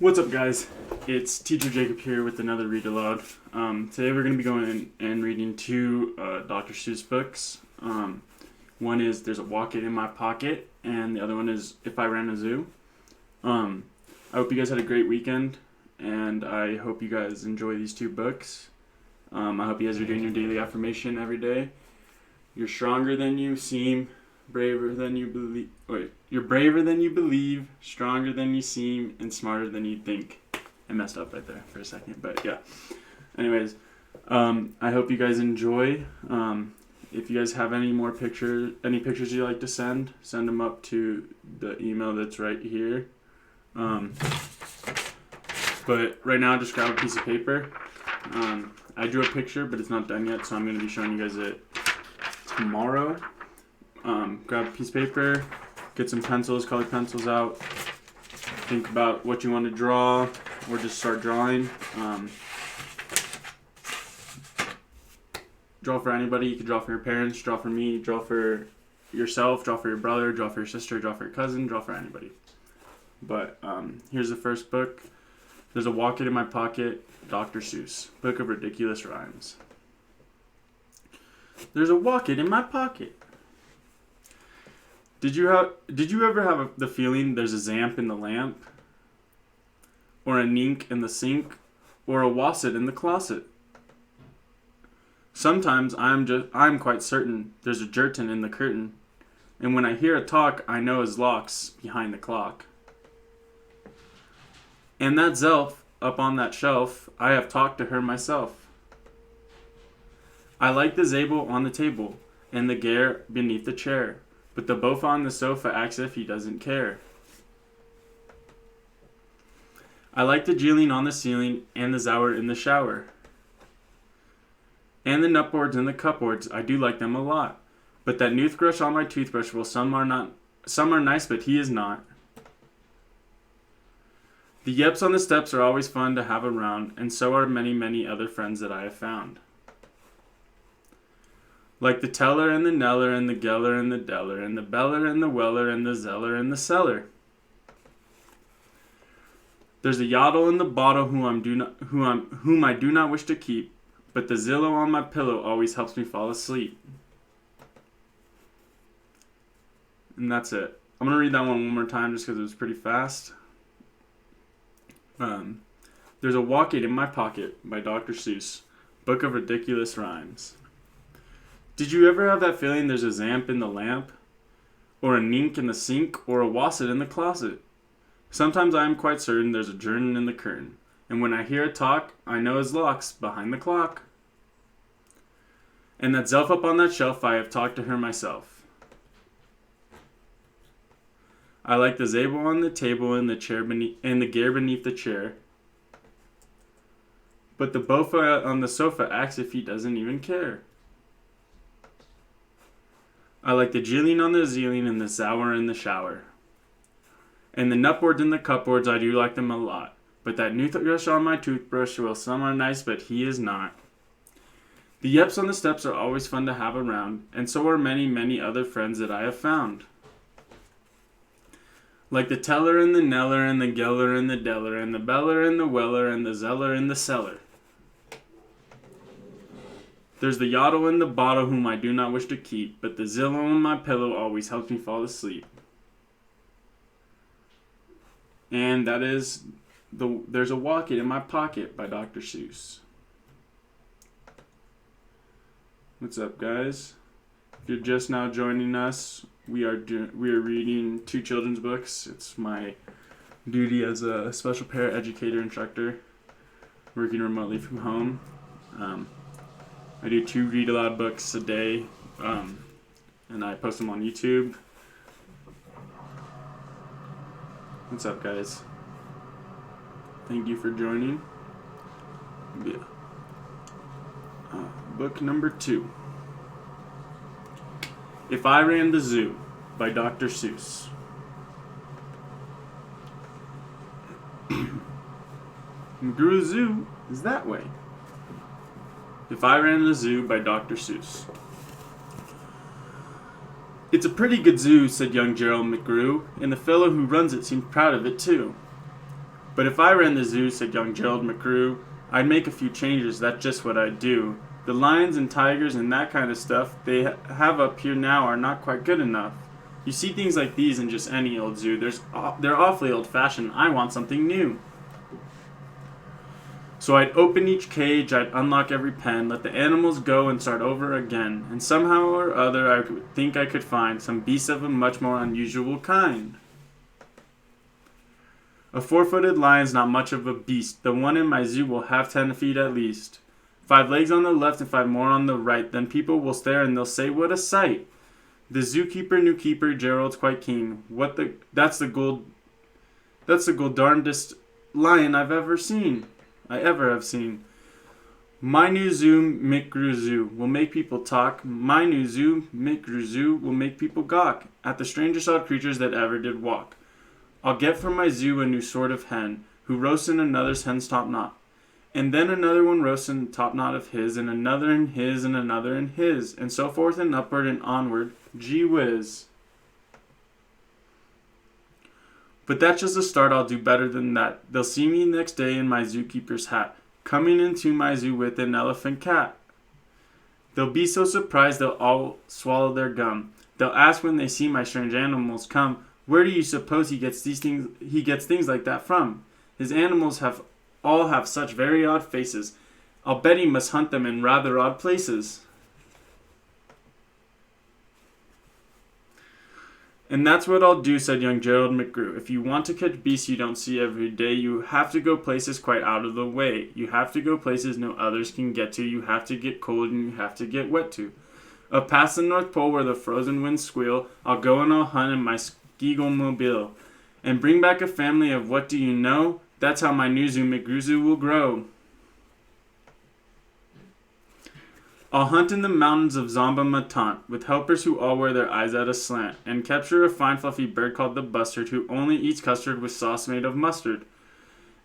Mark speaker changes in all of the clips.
Speaker 1: What's up, guys? It's Teacher Jacob here with another read aloud. Today we're going to be going and reading two Dr. Seuss books. One is There's a Wocket in My Pocket, and the other one is If I Ran a Zoo. I hope you guys had a great weekend, and I hope you guys enjoy these two books. I hope you guys are doing your daily affirmation every day. You're stronger than you seem, braver than you believe. You're braver than you believe, stronger than you seem, and smarter than you think. I messed up right there for a second, but yeah. Anyways, I hope you guys enjoy. If you guys have any pictures you'd like to send them up to the email that's right here. But right now, just grab a piece of paper. I drew a picture, but it's not done yet, so I'm going to be showing you guys it tomorrow. Grab a piece of paper, get some pencils, colored pencils out. Think about what you want to draw, or just start drawing. Draw for anybody. You can draw for your parents, draw for me, draw for yourself, draw for your brother, draw for your sister, draw for your cousin, draw for anybody. But here's the first book. There's a Wocket in My Pocket, Dr. Seuss, book of ridiculous rhymes. There's a wocket in my pocket. Did you ever have the feeling there's a zamp in the lamp? Or a nink in the sink? Or a wasset in the closet? Sometimes I'm quite certain there's a jerton in the curtain, and when I hear a talk, I know his lock's behind the clock. And that Zelf up on that shelf, I have talked to her myself. I like the Zabel on the table, and the Gare beneath the chair, but the Bofa on the sofa acts if he doesn't care. I like the Geeling on the ceiling, and the Zauer in the shower. And the nutboards and the cupboards, I do like them a lot. But that toothbrush on my toothbrush, well, some are nice, but he is not. The yeps on the steps are always fun to have around, and so are many, many other friends that I have found. Like the teller and the neller and the geller and the deller and the beller and the weller and the zeller and the seller. There's a yodel in the bottle whom I do not wish to keep, but the Zillow on my pillow always helps me fall asleep. And that's it. I'm gonna read that one more time just because it was pretty fast. There's a Wocket in My Pocket by Dr. Seuss, book of ridiculous rhymes. Did you ever have that feeling there's a zamp in the lamp? Or a nink in the sink? Or a wasset in the closet? Sometimes I am quite certain there's a jerton in the curtain, and when I hear it talk, I know his lock's behind the clock. And that Zelf up on that shelf, I have talked to her myself. I like the Zabel on the table and the chair and the Gare beneath the chair, but the Bofa on the sofa acts if he doesn't even care. I like the Geeling on the ceiling and the Zauer in the shower. And the nutboards and the cupboards, I do like them a lot. But that toothbrush on my toothbrush, well, some are nice, but he is not. The yeps on the steps are always fun to have around, and so are many, many other friends that I have found. Like the teller and the neller and the geller and the deller and the beller and the weller and the zeller and the seller. There's the yodel in the bottle whom I do not wish to keep, but the Zillow on my pillow always helps me fall asleep. And that is There's a Wocket in My Pocket by Dr. Seuss. What's up, guys? If you're just now joining us, we are reading two children's books. It's my duty as a special paraeducator instructor working remotely from home. I do 2 read aloud books a day, and I post them on YouTube. What's up, guys? Thank you for joining. Yeah. Book number 2. If I Ran the Zoo by Dr. Seuss. McGrew Zoo is that way. If I Ran the Zoo by Dr. Seuss. It's a pretty good zoo, said young Gerald McGrew, and the fellow who runs it seemed proud of it too. But if I ran the zoo, said young Gerald McGrew, I'd make a few changes, that's just what I'd do. The lions and tigers and that kind of stuff they have up here now are not quite good enough. You see things like these in just any old zoo. They're awfully old-fashioned. I want something new. So I'd open each cage, I'd unlock every pen, let the animals go and start over again. And somehow or other I would think I could find some beast of a much more unusual kind. A 4-footed lion's not much of a beast. The one in my zoo will have 10 feet at least. 5 legs on the left and 5 more on the right. Then people will stare and they'll say, what a sight. The zookeeper, new keeper, Gerald's quite keen. That's the darndest lion I ever have seen. My new zoo, McGrew Zoo, will make people talk. My new zoo, McGrew Zoo, will make people gawk at the strangest odd creatures that ever did walk. I'll get from my zoo a new sort of hen, who roasts in another's hen's top knot. And then another one roasts in the top knot of his, and another in his, and another in his, and so forth and upward and onward. Gee whiz. But that's just a start. I'll do better than that. They'll see me next day in my zookeeper's hat, coming into my zoo with an elephant cat. They'll be so surprised they'll all swallow their gum. They'll ask when they see my strange animals come, where do you suppose he gets things like that from? His animals all have such very odd faces. I'll bet he must hunt them in rather odd places. And that's what I'll do, said young Gerald McGrew. If you want to catch beasts you don't see every day, you have to go places quite out of the way. You have to go places no others can get to. You have to get cold and you have to get wet too. Up past the North Pole where the frozen winds squeal, I'll go and I'll hunt in my Skegel-mobile. And bring back a family of what do you know? That's how my new zoo, McGrew Zoo, will grow. I'll hunt in the mountains of Zomba-Matant with helpers who all wear their eyes at a slant, and capture a fine fluffy bird called the bustard who only eats custard with sauce made of mustard.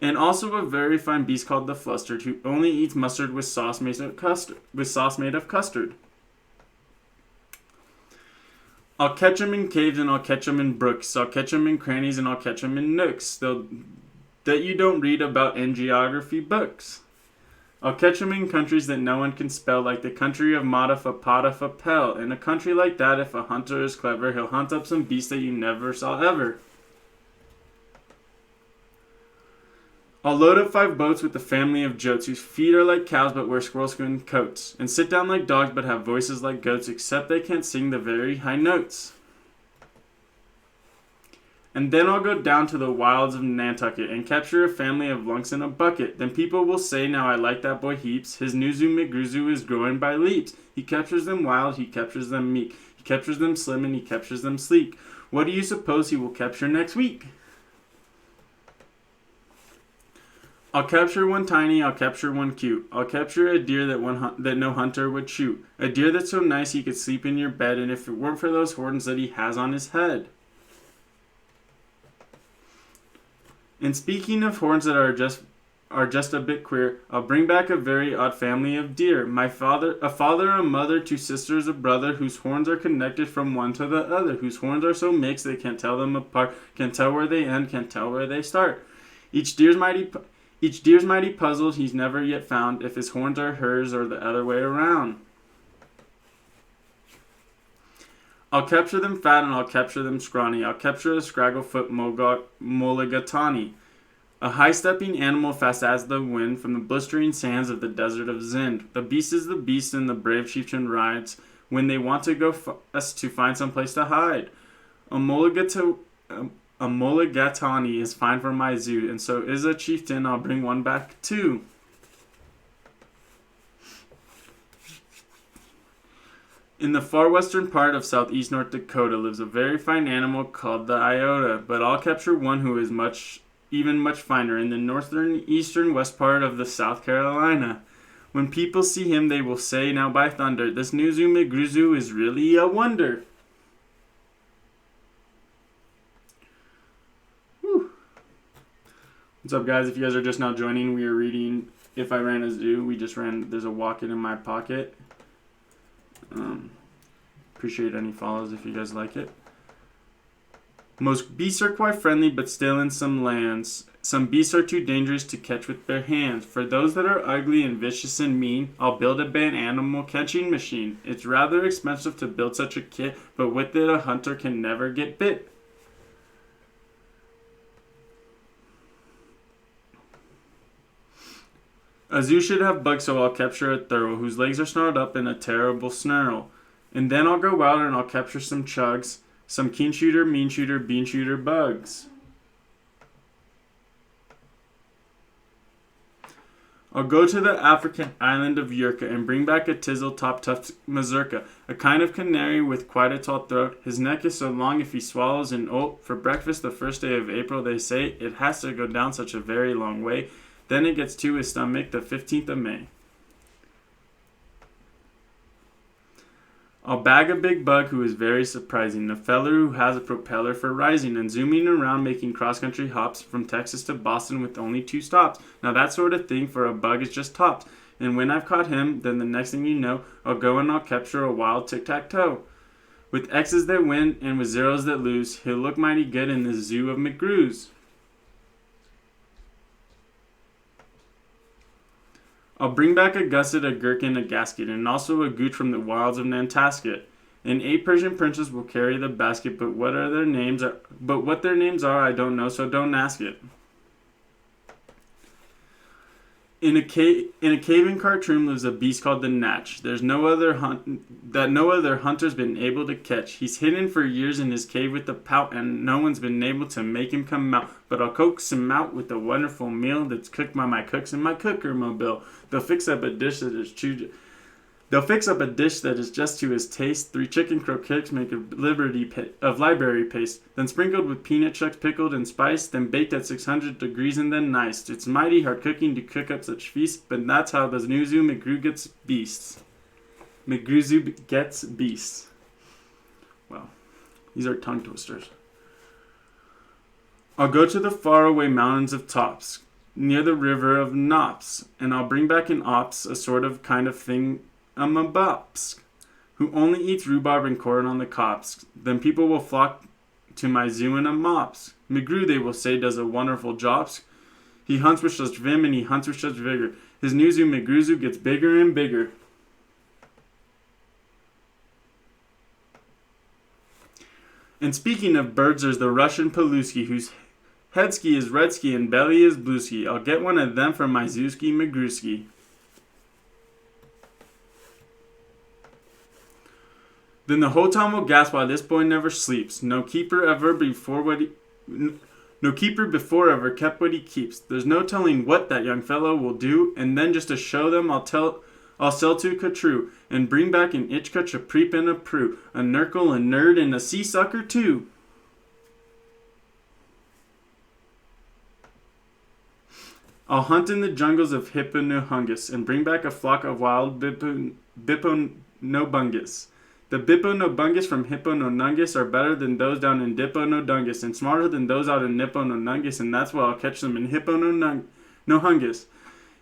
Speaker 1: And also a very fine beast called the flustered who only eats mustard with sauce made of custard. I'll catch 'em in caves and I'll catch 'em in brooks. I'll catch 'em in crannies and I'll catch 'em in nooks that you don't read about in geography books. I'll catch 'em in countries that no one can spell, like the country of Matafapatafapel. In a country like that, if a hunter is clever, he'll hunt up some beast that you never saw ever. I'll load up 5 boats with a family of jotes whose feet are like cows but wear squirrel-skin coats, and sit down like dogs but have voices like goats, except they can't sing the very high notes. And then I'll go down to the wilds of Nantucket and capture a family of lunks in a bucket. Then people will say, now I like that boy heaps. His new zoo, McGrew Zoo, is growing by leaps. He captures them wild, he captures them meek. He captures them slim and he captures them sleek. What do you suppose he will capture next week? I'll capture one tiny, I'll capture one cute. I'll capture a deer that no hunter would shoot. A deer that's so nice he could sleep in your bed, and if it weren't for those horns that he has on his head. And speaking of horns that are just a bit queer, I'll bring back a very odd family of deer. A father, a mother, 2 sisters, a brother, whose horns are connected from one to the other, whose horns are so mixed they can't tell them apart, can't tell where they end, can't tell where they start. Each deer's mighty puzzled, he's never yet found if his horns are hers or the other way around. I'll capture them fat and I'll capture them scrawny. I'll capture a scragglefoot mulligatawny, a high-stepping animal fast as the wind from the blistering sands of the desert of Zend. The beast is the beast and the brave chieftain rides when they want to go fast to find some place to hide. A mulligatawny is fine for my zoo, and so is a chieftain. I'll bring one back too. In the far western part of southeast North Dakota lives a very fine animal called the iota, but I'll capture one who is much finer in the northern eastern west part of the South Carolina. When people see him, they will say, now by thunder, this new zoo, McGrew Zoo, is really a wonder. Whew. What's up, guys? If you guys are just now joining, we are reading If I Ran a Zoo. There's a Wocket in my pocket. Appreciate any follows if you guys like it. Most beasts are quite friendly, but still in some lands Some beasts are too dangerous to catch with their hands. For those that are ugly and vicious and mean, I'll build a band animal catching machine. It's rather expensive to build such a kit, but with it a hunter can never get bit. A zoo should have bugs, so I'll capture a thorough, whose legs are snarled up in a terrible snarl. And then I'll go out and I'll capture some chugs, some keen shooter, mean shooter, bean shooter bugs. I'll go to the African island of Yurka and bring back a tizzle top tuft mazurka, a kind of canary with quite a tall throat. His neck is so long if he swallows an oat for breakfast the first day of April, they say it has to go down such a very long way. Then it gets to his stomach the 15th of May. I'll bag a big bug who is very surprising, a feller who has a propeller for rising and zooming around making cross-country hops from Texas to Boston with only 2 stops. Now that sort of thing for a bug is just tops. And when I've caught him, then the next thing you know, I'll go and I'll capture a wild tic-tac-toe. With X's that win and with zeros that lose, he'll look mighty good in the zoo of McGrew's. I'll bring back a gusset, a gherkin, a gasket, and also a gooch from the wilds of Nantasket. And 8 Persian princes will carry the basket, but what their names are, I don't know, so don't ask it. In a cave in Khartoum lives a beast called the Natch. There's no other hunter's been able to catch. He's hidden for years in his cave with a pout, and no one's been able to make him come out. But I'll coax him out with a wonderful meal that's cooked by my cooks in my cooker mobile. They'll fix up a dish that is just to his taste. 3 chicken croquettes make of library paste, then sprinkled with peanut chunks pickled and spiced, then baked at 600 degrees and then niced. It's mighty hard cooking to cook up such feasts, but that's how the new zoo McGrew gets beasts. McGrew gets beasts. Well, these are tongue twisters. I'll go to the faraway mountains of Tops, near the river of Nops, and I'll bring back an ops, a sort of kind of thing, a Mabopsk, who only eats rhubarb and corn on the copse. Then people will flock to my zoo in a mops. McGrew, they will say, does a wonderful jobs. He hunts with such vim and he hunts with such vigor. His new zoo, McGrew Zoo, gets bigger and bigger. And speaking of birds, there's the Russian Paluski, whose headski is redski and belly is blueski. I'll get one of them from my zooski McGrewski. Then the whole town will gasp why this boy never sleeps. No keeper before ever kept what he keeps. There's no telling what that young fellow will do, and then just to show them I'll sell to Katru, and bring back an Itchka, a Preep, and a Prue, a Nurgle, a Nerd, and a Sea Sucker too. I'll hunt in the jungles of Hipponohungus, and bring back a flock of wild Bipponobungus. The Bipponobungus from Hippononungus are better than those down in Dipponodungus, and smarter than those out in Nippononungus, and that's why I'll catch them in Hipponohungus,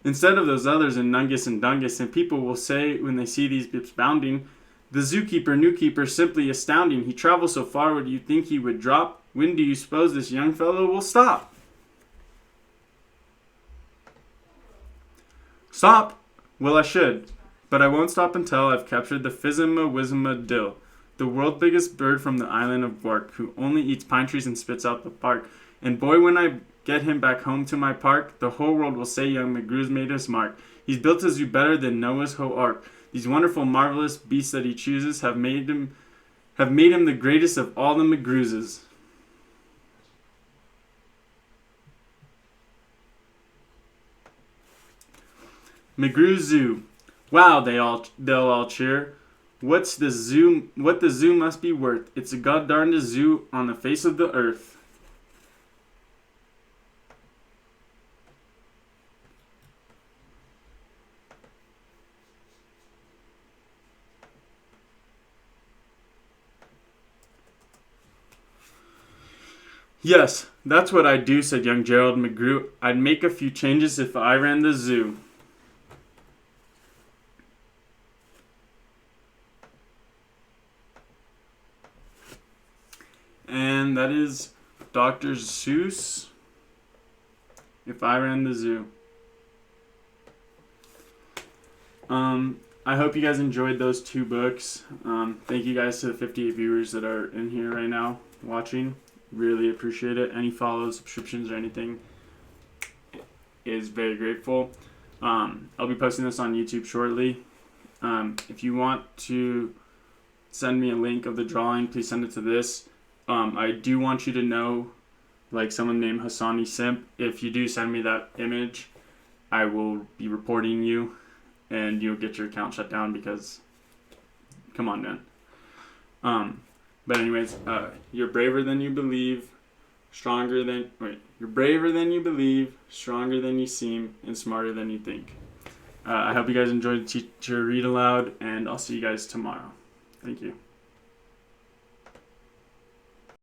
Speaker 1: instead of those others in Nungus and Dungus. And people will say when they see these bips bounding, the zookeeper, new keeper, simply astounding. He travels so far, would you think he would drop? When do you suppose this young fellow will stop? Stop? Well, I should. But I won't stop until I've captured the Physima dill, the world's biggest bird from the island of Gwark, who only eats pine trees and spits out the bark. And boy, when I get him back home to my park, the whole world will say young McGrew's made his mark. He's built a zoo better than Noah's whole ark. These wonderful, marvelous beasts that he chooses have made him the greatest of all the McGrewses. McGrew Zoo. Wow, they'll all cheer. What the zoo must be worth. It's a goddarnedest zoo on the face of the earth. Yes, that's what I'd do, said young Gerald McGrew. I'd make a few changes if I ran the zoo. And that is Dr. Seuss. If I ran the zoo. I hope you guys enjoyed those 2 books. Thank you guys to the 58 viewers that are in here right now watching. Really appreciate it. Any follows, subscriptions, or anything is very grateful. I'll be posting this on YouTube shortly. If you want to send me a link of the drawing, please send it to this. I do want you to know, like someone named Hassani Simp, if you do send me that image, I will be reporting you and you'll get your account shut down because, come on, man. But anyways, you're braver than you believe, you're braver than you believe, stronger than you seem, and smarter than you think. I hope you guys enjoyed the teacher read aloud, and I'll see you guys tomorrow. Thank you.